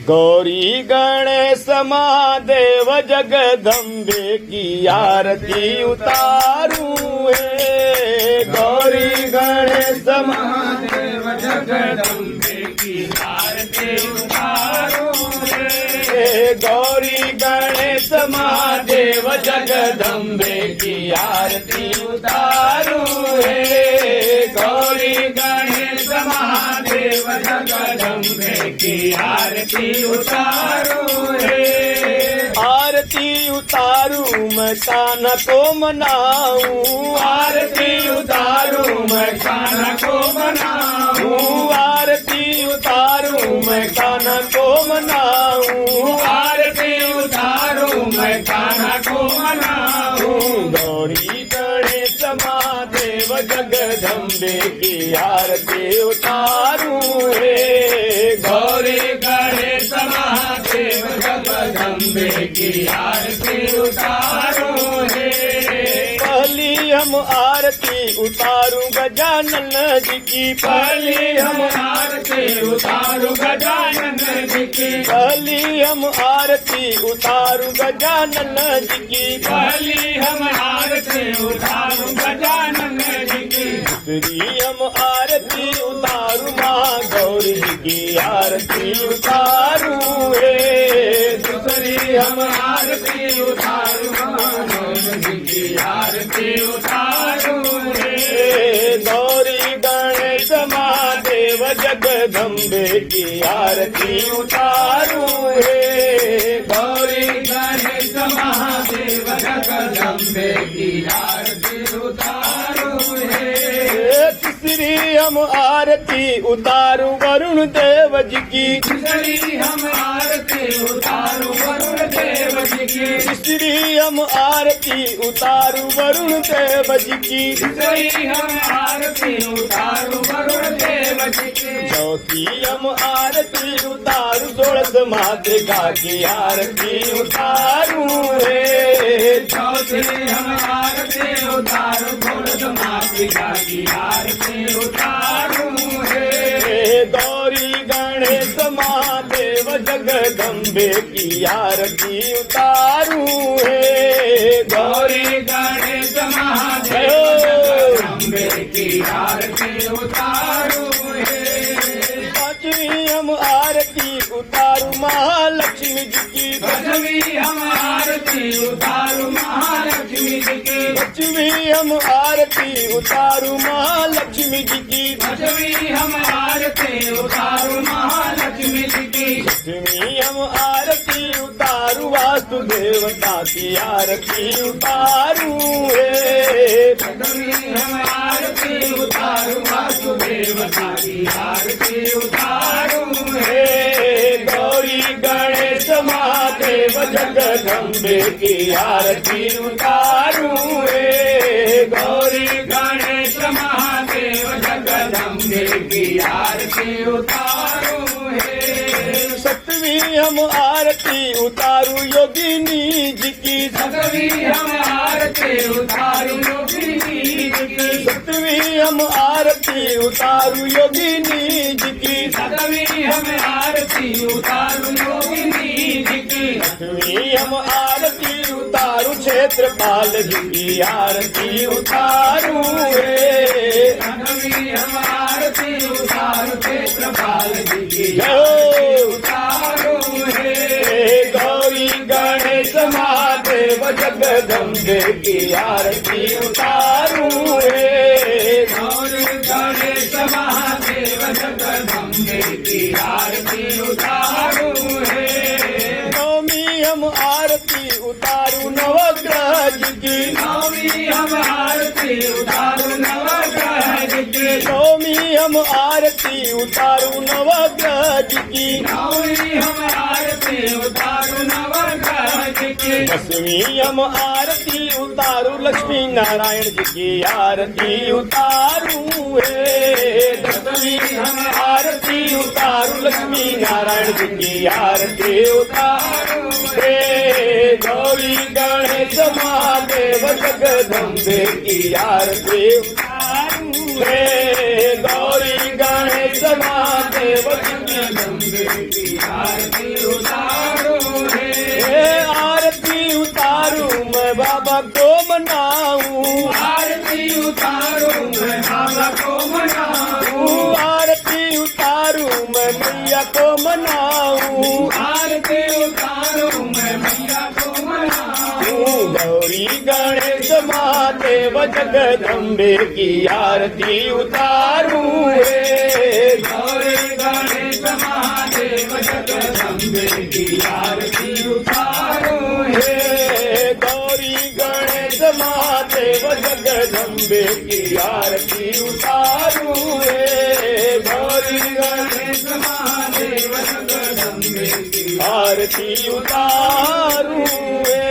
गौरी गणेश महादेव जगदम्बे की आरती उतारूं है। गौरी गणेश महादेव जगदम्बे की आरती उतारूं है। गौरी गणेश महादेव जगदम्बे की आरती उतारूं है। गौरी गणेश महादेव जगदम्बे की आरती उतारूं है। आरती उतारूं मैं कान्हा को मनाऊं। आरती उतारूं मैं कान्हा को मनाऊं। आरती उतारूं मैं कान्हा को मनाऊं। आरती उतारूं मैं कान्हा को मनाऊं। गौरी गणेश महादेव जगदम्बे की आरती उतारूं है। गौरी गणेश महादेव जगदम्बे की आरती उतारूं है। पहली हम आरती उतारूं गजानन जी की। पहली हम आरती उतारूं गजानन जी की। पहली हम आरती उतारूं गजानन जी की। पहली हम आरती उतारूं गजानन जी की। दूसरी हम आरती उतारूं माँ गौरी जी की आरती उतारूं है। दूसरी हम आरती उतारूं गजानन जी की आरती उतारूं है। गौरी गणेश महादेव जगदम्बे की आरती उतारूं है। गौरी गणेश महादेव जगदम्बे की आरती उतारूं है। तीसरी हम आरती उतारूं वरुण देव जी की। तीसरी हम आरती उतारूं वरुण देव जी की। तीसरी हम आरती उतारूं वरुण देव जी की। तीसरी हम आरती उतारूं वरुण देव जी की। चौथी हम आरती उतारूं षोड़श मातृका की आरती उतारूं है। चौथी हम आरती उतारूं षोड़श मातृका की आरती उतारूं है। गौरी गणेश महादेव जगदम्बे की आरती उतारूं है। गौरी गणेश महादेव जगदम्बे की आरती उतारूं है। पांचवी हम आरती उतारूं महालक्ष्मी जी की। पांचवी हम आरती उतारूं महालक्ष्मी जी की। पांचवी हम आरती उतारूं महालक्ष्मी जी की। पांचवी हम आरती उतारूं महालक्ष्मी जी की। छठवीं हम आरती उतारूं वासुदेवता की आरती उतारूं है। छठवीं हम आरती उतारूं वासुदेवता की आरती उतारूं है। गौरी गणेश महादेव जगदम्बे की आरती उतारूं है। गौरी गणेश महादेव जगदम्बे की आरती उतारूं है। सतवीं हम आरती उतारूं योगिनी जी की। सतवीं हम आरती उतारूं योगिनी जी की। सतवीं हम आरती उतारूं योगिनी जी की। सतवीं हम आरती उतारूं योगिनी जी की। आठवीं हम आरती उतारूं क्षेत्रपाल जी की आरती उतारूं है। नवी हम आरती उतारूं क्षेत्रपाल जी की जय उतारूं है। गौरी गणेश महादेव जगदम्बे की आरती उतारूं है। गौरी गणेश महादेव जगदम्बे की आरती उतारूं है। नवमी हम आरती उतारूं नवग्रह जी की। नवमी हम आरती उतारूं नवग्रह जी की। नवमी हम आरती उतारूं नवग्रह जी की। नवमी हम आरती उतारूं नवग्रह जी की। दसवीं हम आरती उतारूं लक्ष्मी नारायण जी की आरती उतारूं है। दसवीं हम आरती उतारूं लक्ष्मी नारायण जी की आरती उतारूं है। गौरी गणेश महादेव जगदम्बे की आरती उतारूं हे गौरी गणेश महादेव जगदम्बे की आरती उतारो रे हे आरती उतारू मैं बाबा को मनाऊं आरती उतारो मैं बाबा को मनाऊं आरती उतारू मैं मैया को मनाऊं आरती उतारो मैं मैया को मनाऊं गौरी गणेश महादेव जगदम्बे की आरती उतारू रे गौरी गणेश महादेव जगदम्बे की आरती उतारो हे गौरी गणेश महादेव जगदम्बे की आरती उतारू रे गौरी गणेश महादेव जगदम्बे की आरती उतारू रे